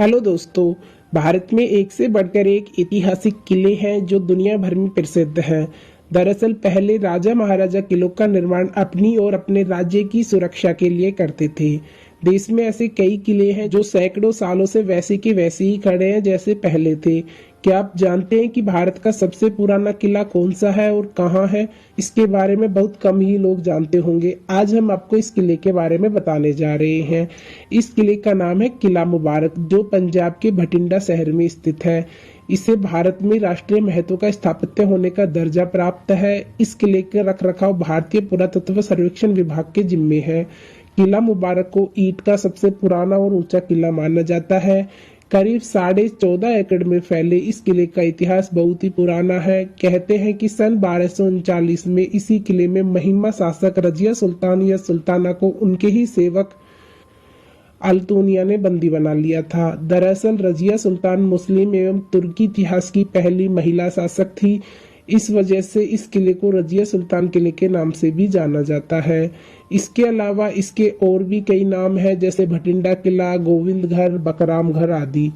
Hello दोस्तों। भारत में एक से बढ़कर एक ऐतिहासिक किले हैं जो दुनिया भर में प्रसिद्ध हैं। दरअसल पहले राजा महाराजा किलों का निर्माण अपनी और अपने राज्य की सुरक्षा के लिए करते थे। देश में ऐसे कई किले हैं जो सैकड़ों सालों से वैसे के वैसे ही खड़े हैं जैसे पहले थे। क्या आप जानते हैं कि भारत का सबसे पुराना किला कौन सा है और कहाँ है? इसके बारे में बहुत कम ही लोग जानते होंगे। आज हम आपको इस किले के बारे में बताने जा रहे हैं। इस किले का नाम है किला मुबारक, जो पंजाब के भटिंडा शहर में स्थित है। इसे भारत में राष्ट्रीय महत्व का स्थापत्य होने का दर्जा प्राप्त है। इस किले का रखरखाव भारतीय पुरातत्व सर्वेक्षण विभाग के जिम्मे है। किला मुबारक को ईंट का सबसे पुराना और ऊंचा किला माना जाता है। करीब 14.5 एकड़ में फैले इस किले का इतिहास बहुत ही पुराना है। कहते हैं कि सन 1239 में इसी किले में महिमा शासक रजिया सुल्तान या सुल्ताना को उनके ही सेवक अल्तुनिया ने बंदी बना लिया था। दरअसल रजिया सुल्तान मुस्लिम एवं तुर्की इतिहास की पहली महिला शासक थी। इस वजह से इस किले को रजिया सुल्तान किले के नाम से भी जाना जाता है। इसके अलावा इसके और भी कई नाम हैं, जैसे भटिंडा किला, गोविंद घर, बकराम घर आदि।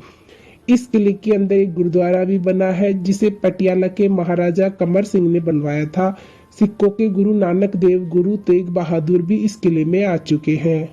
इस किले के अंदर एक गुरुद्वारा भी बना है जिसे पटियाला के महाराजा कमर सिंह ने बनवाया था। सिखों के गुरु नानक देव, गुरु तेग बहादुर भी इस किले में आ चुके हैं।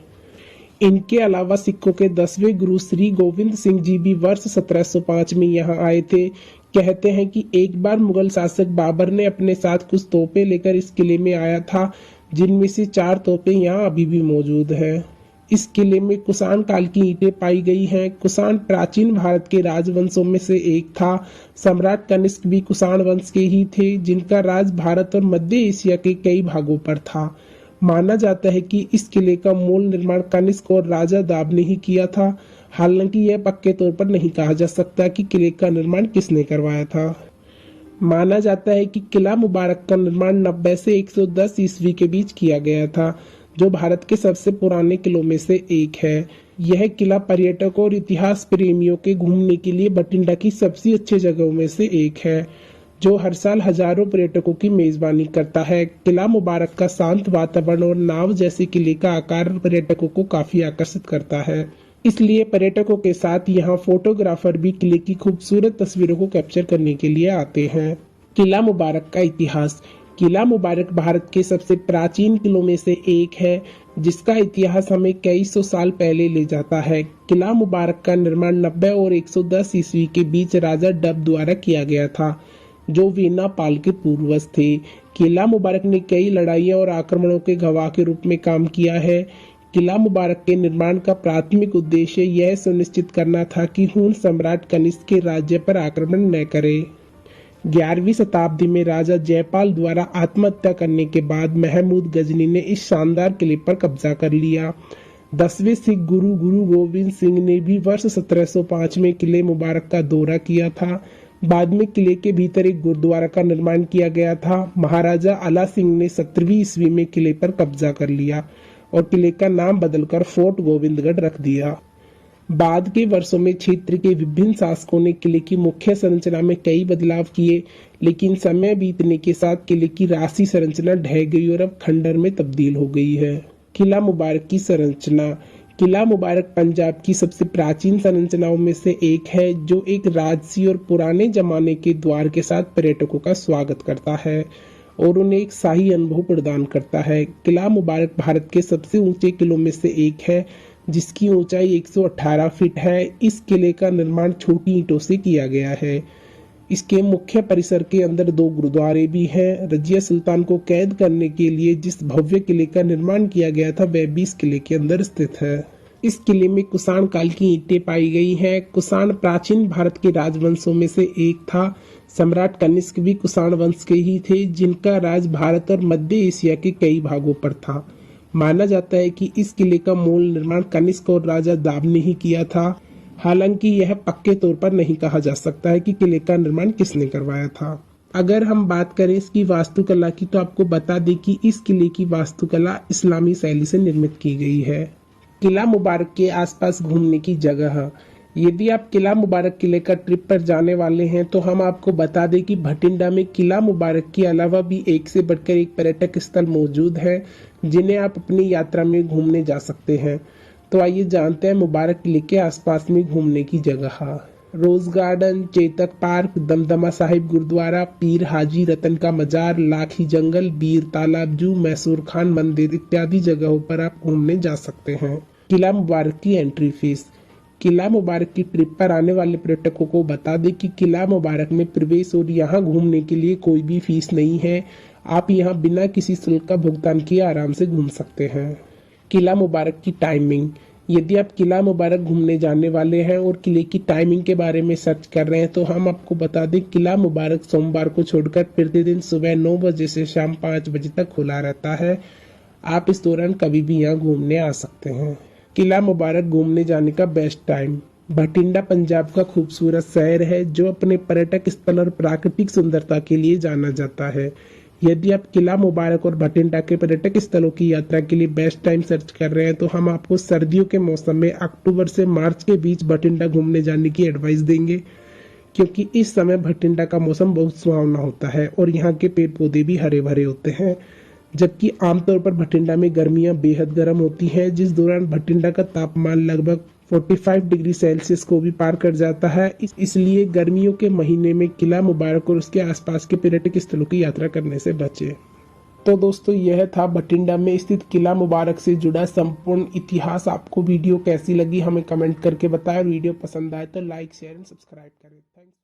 इनके अलावा सिखों के 10वें गुरु श्री गोविंद सिंह जी भी वर्ष 1705 में यहाँ आए थे। कहते हैं कि एक बार मुगल शासक बाबर ने अपने साथ कुछ तोपें लेकर इस किले में आया था, जिनमें से 4 तोपें यहाँ अभी भी मौजूद हैं। इस किले में कुषाण काल की ईंटें पाई गई हैं। कुषाण प्राचीन भारत के राजवंशों में से एक था। सम्राट कनिष्क भी कुषाण वंश के ही थे, जिनका राज भारत और मध्य एशिया के कई भागों पर था। माना जाता है कि इस किले का मूल निर्माण कनिष्क और राजा दाब ने ही किया था। हालांकि यह पक्के तौर पर नहीं कहा जा सकता कि किले का निर्माण किसने करवाया था। माना जाता है कि किला मुबारक का निर्माण 90 से 110 ईस्वी के बीच किया गया था, जो भारत के सबसे पुराने किलों में से एक है। यह किला पर्यटकों और इतिहास प्रेमियों के घूमने के लिए बठिंडा की सबसे अच्छी जगहों में से एक है, जो हर साल हजारों पर्यटकों की मेजबानी करता है। किला मुबारक का शांत वातावरण और नाव जैसे किले का आकार पर्यटकों को काफी आकर्षित करता है। इसलिए पर्यटकों के साथ यहाँ फोटोग्राफर भी किले की खूबसूरत तस्वीरों को कैप्चर करने के लिए आते हैं। किला मुबारक का इतिहास। किला मुबारक भारत के सबसे प्राचीन किलों में से एक है, जिसका इतिहास हमें कई सौ साल पहले ले जाता है। किला मुबारक का निर्माण 90 और 110 ईस्वी के बीच राजा डब द्वारा किया गया था, जो वीना पाल के पूर्वज थे। किला मुबारक ने कई लड़ाइयों और आक्रमणों के गवाह के रूप में काम किया है। किला मुबारक के निर्माण का प्राथमिक उद्देश्य यह सुनिश्चित करना था कि हुन सम्राट कनिष्क के राज्य पर आक्रमण न करे। 11वीं शताब्दी में राजा जयपाल द्वारा आत्महत्या करने के बाद महमूद गजनी ने इस शानदार किले पर कब्जा कर लिया। 10वें सिख गुरु गुरु गोविंद सिंह ने भी वर्ष 1705 में किले मुबारक का दौरा किया था। बाद में किले के भीतर एक गुरुद्वारा का निर्माण किया गया था। महाराजा आला सिंह ने 17वीं ईस्वी में किले पर कब्जा कर लिया और किले का नाम बदलकर फोर्ट गोविंदगढ़ रख दिया। बाद के वर्षों में क्षेत्र के विभिन्न शासकों ने किले की मुख्य संरचना में कई बदलाव किए, लेकिन समय बीतने के साथ किले की राशि संरचना ढह गई और अब खंडर में तब्दील हो गई है। किला मुबारक की संरचना। किला मुबारक पंजाब की सबसे प्राचीन संरचनाओं में से एक है, जो एक राजसी और पुराने जमाने के द्वार के साथ पर्यटकों का स्वागत करता है और उन्हें एक शाही अनुभव प्रदान करता है। किला मुबारक भारत के सबसे ऊंचे किलों में से एक है, जिसकी ऊंचाई 118 फीट है। इस किले का निर्माण छोटी ईंटों से किया गया है। इसके मुख्य परिसर के अंदर 2 गुरुद्वारे भी हैं। रजिया सुल्तान को कैद करने के लिए जिस भव्य किले का निर्माण किया गया था, वह भी इस किले के अंदर स्थित है। इस किले में कुषाण काल की ईंटें पाई गई हैं। कुषाण प्राचीन भारत के राजवंशों में से एक था। सम्राट कनिष्क भी कुषाण वंश के ही थे, जिनका राज भारत और मध्य एशिया के कई भागों पर था। माना जाता है कि इस किले का मूल निर्माण कनिष्क और राजा दाब ने ही किया था। हालांकि यह पक्के तौर पर नहीं कहा जा सकता है कि किले का निर्माण किसने करवाया था। अगर हम बात करें इसकी वास्तुकला की, तो आपको बता दें कि इस किले की वास्तुकला इस्लामी शैली से निर्मित की गई है। किला मुबारक के आसपास घूमने की जगह। यदि आप किला मुबारक किले का ट्रिप पर जाने वाले हैं, तो हम आपको बता दें कि भटिंडा में किला मुबारक के अलावा भी एक से बढ़कर एक पर्यटक स्थल मौजूद है, जिन्हें आप अपनी यात्रा में घूमने जा सकते हैं। तो आइए जानते हैं मुबारक किले के आसपास में घूमने की जगह। Rose garden, Chetak park, Damdama Sahib Gurdwara, Pir Haji रतन का मजार, लाठी जंगल, बीर तालाब जू, मैसूर खान मंदिर इत्यादि जगहों पर आप घूमने जा सकते हैं। किला मुबारक की एंट्री फीस। किला मुबारक की ट्रिप पर आने वाले पर्यटकों को बता दें कि किला मुबारक में प्रवेश और यहाँ घूमने के लिए कोई भी फीस नहीं है। आप यहाँ बिना किसी शुल्क का भुगतान किए आराम से घूम सकते हैं। किला मुबारक की टाइमिंग। यदि आप किला मुबारक घूमने जाने वाले हैं और किले की टाइमिंग के बारे में सर्च कर रहे हैं तो हम आपको बता दें, किला मुबारक सोमवार को छोड़कर प्रतिदिन सुबह 9 बजे से शाम 5 बजे तक खुला रहता है। आप इस दौरान कभी भी यहाँ घूमने आ सकते हैं। किला मुबारक घूमने जाने का बेस्ट टाइम। भटिंडा पंजाब का खूबसूरत शहर है जो अपने पर्यटक स्थल और प्राकृतिक सुंदरता के लिए जाना जाता है। यदि आप किला मुबारक और भटिंडा के पर्यटक स्थलों की यात्रा के लिए बेस्ट टाइम सर्च कर रहे हैं तो हम आपको सर्दियों के मौसम में अक्टूबर से मार्च के बीच भटिंडा घूमने जाने की एडवाइस देंगे, क्योंकि इस समय भटिंडा का मौसम बहुत सुहावना होता है और यहाँ के पेड़ पौधे भी हरे भरे होते हैं। जबकि आमतौर पर भटिंडा में गर्मियां बेहद गर्म होती हैं, जिस दौरान भटिंडा का तापमान लगभग 45 डिग्री सेल्सियस को भी पार कर जाता है। इसलिए गर्मियों के महीने में किला मुबारक और उसके आसपास के पर्यटक स्थलों की यात्रा करने से बचें। तो दोस्तों, यह था भटिंडा में स्थित किला मुबारक से जुड़ा संपूर्ण इतिहास। आपको वीडियो कैसी लगी हमें कमेंट करके बताएं। वीडियो पसंद आए तो लाइक, शेयर एंड सब्सक्राइब करें। थैंक्स।